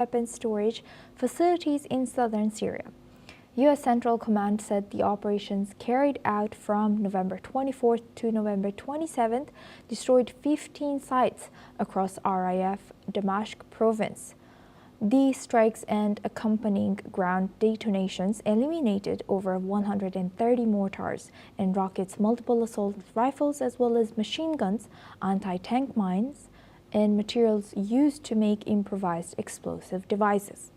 weapons storage facilities in southern Syria. U.S. Central Command said the operations carried out from November 24th to November 27th destroyed 15 sites across Rif Damashq province. These strikes and accompanying ground detonations eliminated over 130 mortars and rockets, multiple assault rifles, as well as machine guns, anti-tank mines, and materials used to make improvised explosive devices.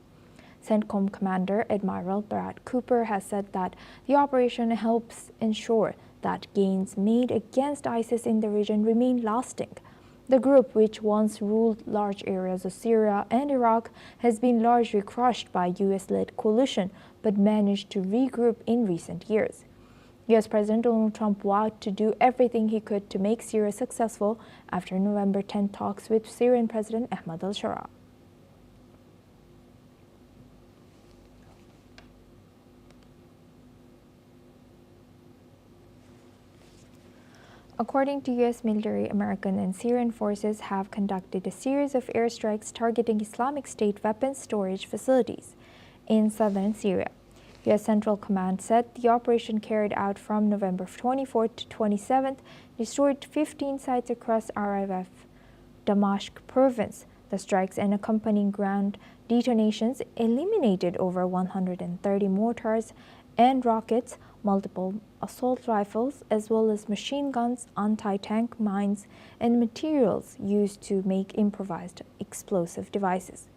CENTCOM Commander Admiral Brad Cooper has said that the operation helps ensure that gains made against ISIS in the region remain lasting. The group, which once ruled large areas of Syria and Iraq, has been largely crushed by US-led coalition but managed to regroup in recent years. US President Donald Trump vowed to do everything he could to make Syria successful after November 10 talks with Syrian President Ahmad al-Shara. According to U.S. military, American and Syrian forces have conducted a series of airstrikes targeting Islamic State weapons storage facilities in southern Syria. U.S. Central Command said the operation carried out from November 24th to 27th destroyed 15 sites across Rif Damashq province. The strikes and accompanying ground detonations eliminated over 130 mortars and rockets, multiple assault rifles, as well as machine guns, anti-tank mines, and materials used to make improvised explosive devices.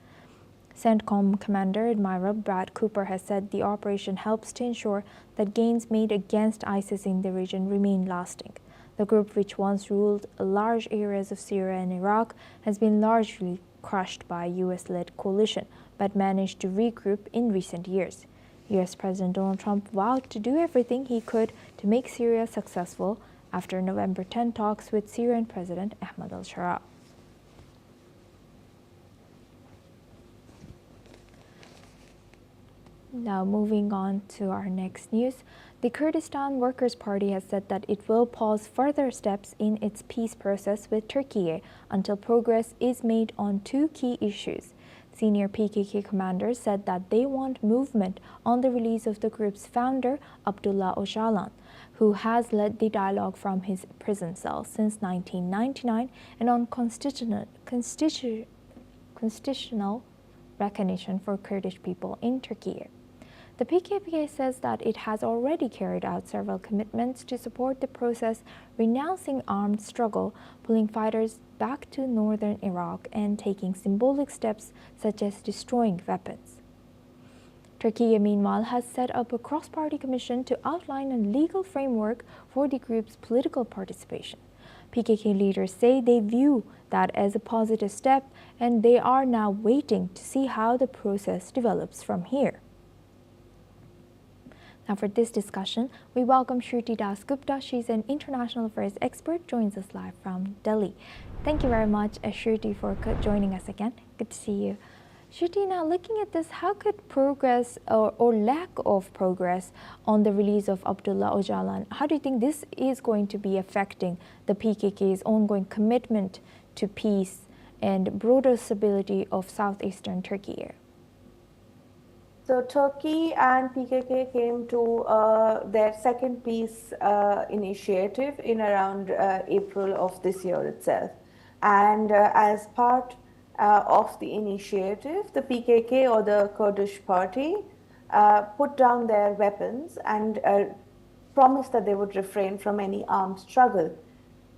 CENTCOM Commander Admiral Brad Cooper has said the operation helps to ensure that gains made against ISIS in the region remain lasting. The group, which once ruled large areas of Syria and Iraq, has been largely crushed by US-led coalition, but managed to regroup in recent years. U.S. President Donald Trump vowed to do everything he could to make Syria successful after November 10 talks with Syrian President Ahmad al-Shara. Now moving on to our next news. The Kurdistan Workers' Party has said that it will pause further steps in its peace process with Turkey until progress is made on two key issues. Senior PKK commanders said that they want movement on the release of the group's founder, Abdullah Öcalan, who has led the dialogue from his prison cell since 1999, and on constitutional recognition for Kurdish people in Turkey. The PKK says that it has already carried out several commitments to support the process, renouncing armed struggle, pulling fighters back to northern Iraq, and taking symbolic steps such as destroying weapons. Turkey, meanwhile, has set up a cross-party commission to outline a legal framework for the group's political participation. PKK leaders say they view that as a positive step, and they are now waiting to see how the process develops from here. Now for this discussion, we welcome Shruti Das Gupta. She's an international affairs expert, joins us live from Delhi. Thank you very much, Shruti, for joining us again. Good to see you. Shruti, now looking at this, how could progress or lack of progress on the release of Abdullah Öcalan, how do you think this is going to be affecting the PKK's ongoing commitment to peace and broader stability of southeastern Turkey? So Turkey and PKK came to their second peace initiative in around April of this year itself. And as part of the initiative, the PKK, or the Kurdish party, put down their weapons and promised that they would refrain from any armed struggle.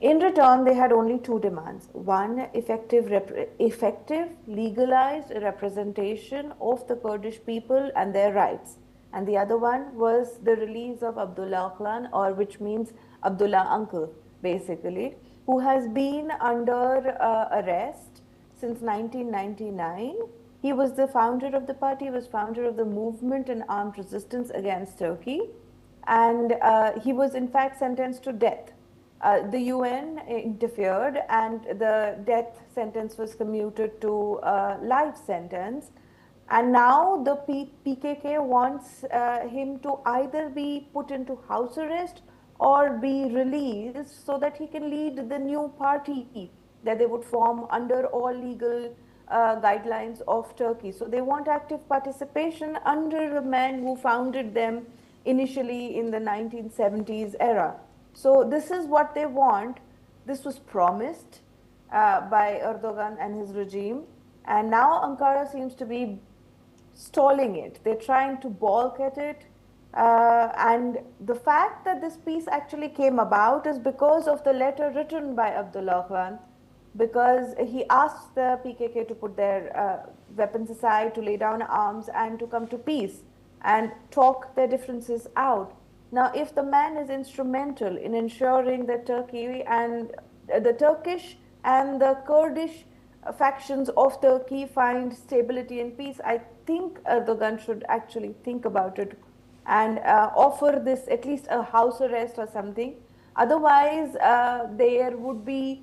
In return, they had only two demands. One, effective legalized representation of the Kurdish people and their rights. And the other one was the release of Abdullah Öcalan, or which means Abdullah Uncle, basically, who has been under arrest since 1999. He was the founder of the party, he was founder of the movement and armed resistance against Turkey. And he was in fact sentenced to death. The UN interfered and the death sentence was commuted to life sentence. And now the PKK wants him to either be put into house arrest or be released so that he can lead the new party that they would form under all legal guidelines of Turkey. So they want active participation under the men who founded them initially in the 1970s era. So this is what they want. This was promised by Erdogan and his regime, and now Ankara seems to be stalling it. They're trying to balk at it. And the fact that this peace actually came about is because of the letter written by Abdullah Khan, because he asked the PKK to put their weapons aside, to lay down arms, and to come to peace and talk their differences out. Now, if the man is instrumental in ensuring that Turkey and the Turkish and the Kurdish factions of Turkey find stability and peace, I think Erdogan should actually think about it and offer this at least a house arrest or something. Otherwise, there would be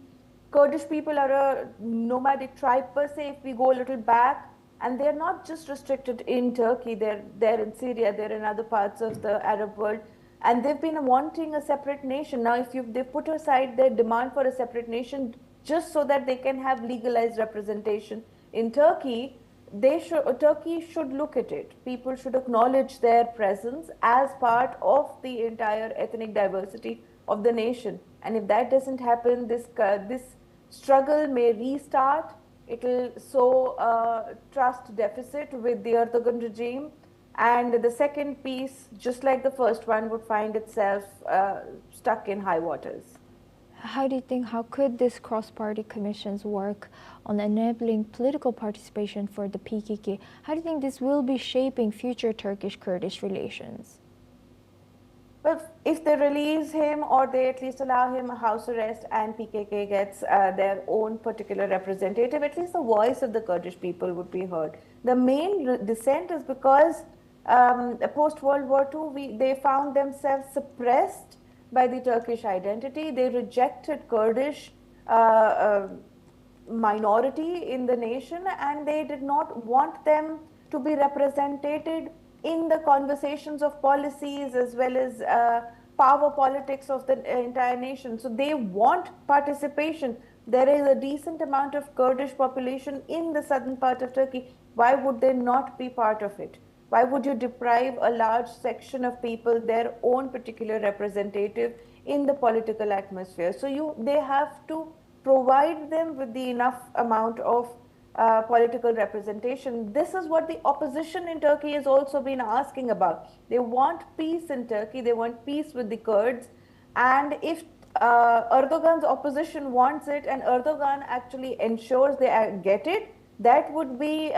Kurdish people are a nomadic tribe per se. If we go a little back, and they're not just restricted in Turkey, they're in Syria, they're in other parts of the Arab world, and they've been wanting a separate nation. Now, if they put aside their demand for a separate nation just so that they can have legalized representation in Turkey, Turkey should look at it. People should acknowledge their presence as part of the entire ethnic diversity of the nation. And if that doesn't happen, this struggle may restart. It will sow a trust deficit with the Erdogan regime. And the second piece, just like the first one, would find itself stuck in high waters. How do you think, how could this cross-party commissions work on enabling political participation for the PKK? How do you think this will be shaping future Turkish-Kurdish relations? Well, if they release him or they at least allow him a house arrest and PKK gets their own particular representative, at least the voice of the Kurdish people would be heard. The main dissent is because post-World War II, they found themselves suppressed by the Turkish identity. They rejected Kurdish minority in the nation, and they did not want them to be represented in the conversations of policies as well as power politics of the entire nation. So they want participation. There is a decent amount of Kurdish population in the southern part of Turkey. Why would they not be part of it? Why would you deprive a large section of people their own particular representative in the political atmosphere? So they have to provide them with the enough amount of political representation. This is what the opposition in Turkey has also been asking about. They want peace in Turkey. They want peace with the Kurds. And if Erdogan's opposition wants it and Erdogan actually ensures they get it, that would be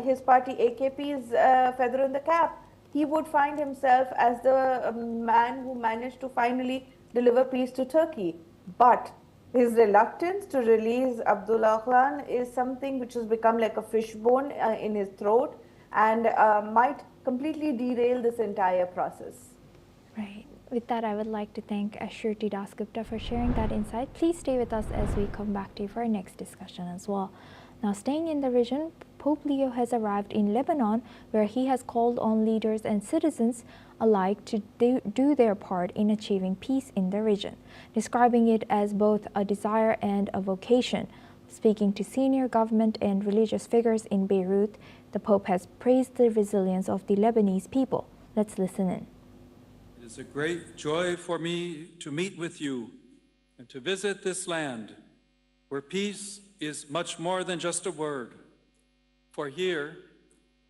his party AKP's feather in the cap. He would find himself as the man who managed to finally deliver peace to Turkey. But his reluctance to release Abdullah Khan is something which has become like a fishbone in his throat and might completely derail this entire process. Right. With that, I would like to thank Shruti Dasgupta for sharing that insight. Please stay with us as we come back to you for our next discussion as well. Now, staying in the region, Pope Leo has arrived in Lebanon, where he has called on leaders and citizens alike to do their part in achieving peace in the region, describing it as both a desire and a vocation. Speaking to senior government and religious figures in Beirut, the Pope has praised the resilience of the Lebanese people. Let's listen in. It is a great joy for me to meet with you and to visit this land where peace is much more than just a word. For here,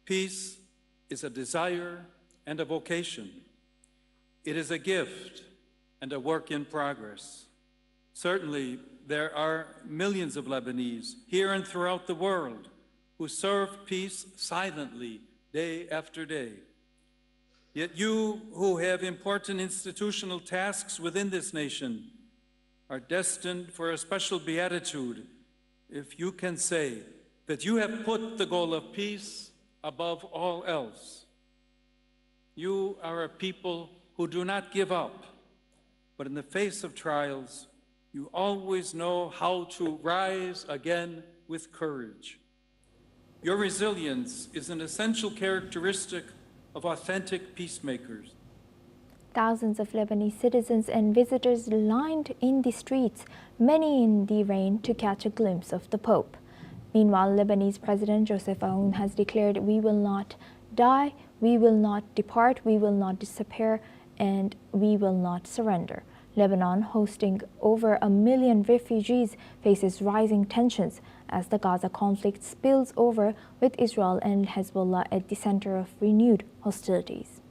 peace is a desire and a vocation. It is a gift and a work in progress. Certainly, there are millions of Lebanese here and throughout the world who serve peace silently day after day. Yet you who have important institutional tasks within this nation are destined for a special beatitude if you can say that you have put the goal of peace above all else. You are a people who do not give up, but in the face of trials, you always know how to rise again with courage. Your resilience is an essential characteristic of authentic peacemakers. Thousands of Lebanese citizens and visitors lined in the streets, many in the rain, to catch a glimpse of the Pope. Meanwhile, Lebanese President Joseph Aoun has declared, "We will not die, we will not depart, we will not disappear, and we will not surrender." Lebanon, hosting over 1 million refugees, faces rising tensions as the Gaza conflict spills over, with Israel and Hezbollah at the center of renewed hostilities.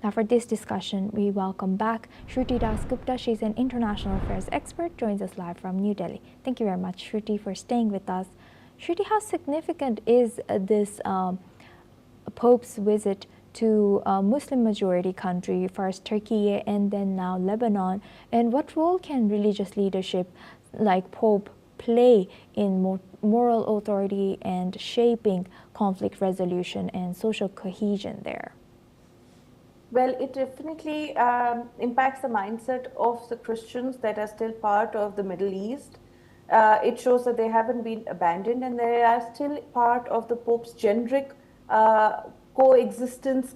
Now for this discussion, we welcome back Shruti Dasgupta. She's an international affairs expert, joins us live from New Delhi. Thank you very much, Shruti, for staying with us. Shruti, how significant is this Pope's visit to a Muslim-majority country, first Turkey and then now Lebanon? And what role can religious leadership like Pope play in moral authority and shaping conflict resolution and social cohesion there? Well, it definitely impacts the mindset of the Christians that are still part of the Middle East. It shows that they haven't been abandoned and they are still part of the Pope's generic coexistence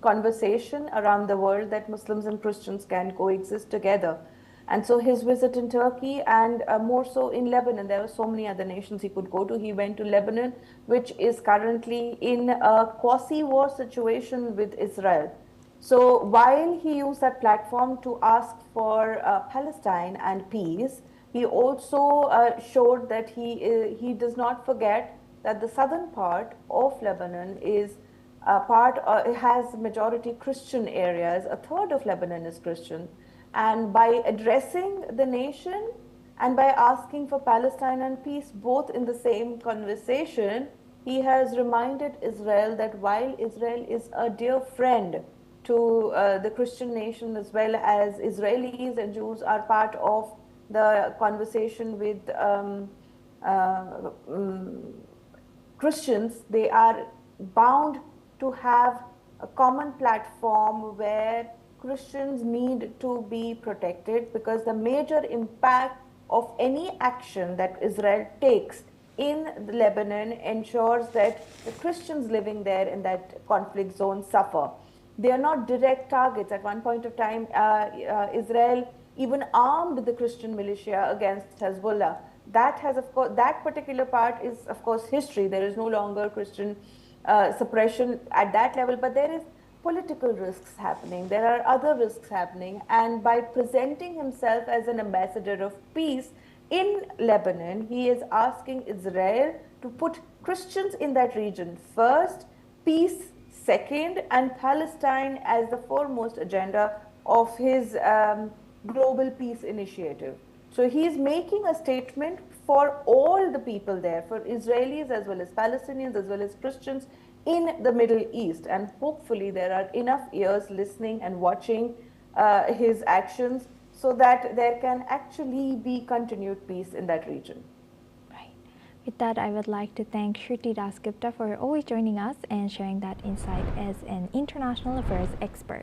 conversation around the world, that Muslims and Christians can coexist together. And so his visit in Turkey and more so in Lebanon, there were so many other nations he could go to. He went to Lebanon, which is currently in a quasi-war situation with Israel. So while he used that platform to ask for Palestine and peace, he also showed that he does not forget that the southern part of Lebanon is has majority Christian areas. A third of Lebanon is Christian. And by addressing the nation and by asking for Palestine and peace both in the same conversation, he has reminded Israel that while Israel is a dear friend to the Christian nation, as well as Israelis and Jews are part of the conversation with Christians, they are bound to have a common platform where Christians need to be protected, because the major impact of any action that Israel takes in Lebanon ensures that the Christians living there in that conflict zone suffer. They are not direct targets. At one point of time, Israel even armed the Christian militia against Hezbollah. That has, of course, that particular part is, of course, history. There is no longer Christian suppression at that level, but there is political risks happening. There are other risks happening. And by presenting himself as an ambassador of peace in Lebanon, he is asking Israel to put Christians in that region first, peace second, and Palestine as the foremost agenda of his global peace initiative. So he is making a statement for all the people there, for Israelis as well as Palestinians as well as Christians in the Middle East. And hopefully there are enough ears listening and watching his actions so that there can actually be continued peace in that region. Right. With that, I would like to thank Shruti Dasgupta for always joining us and sharing that insight as an international affairs expert.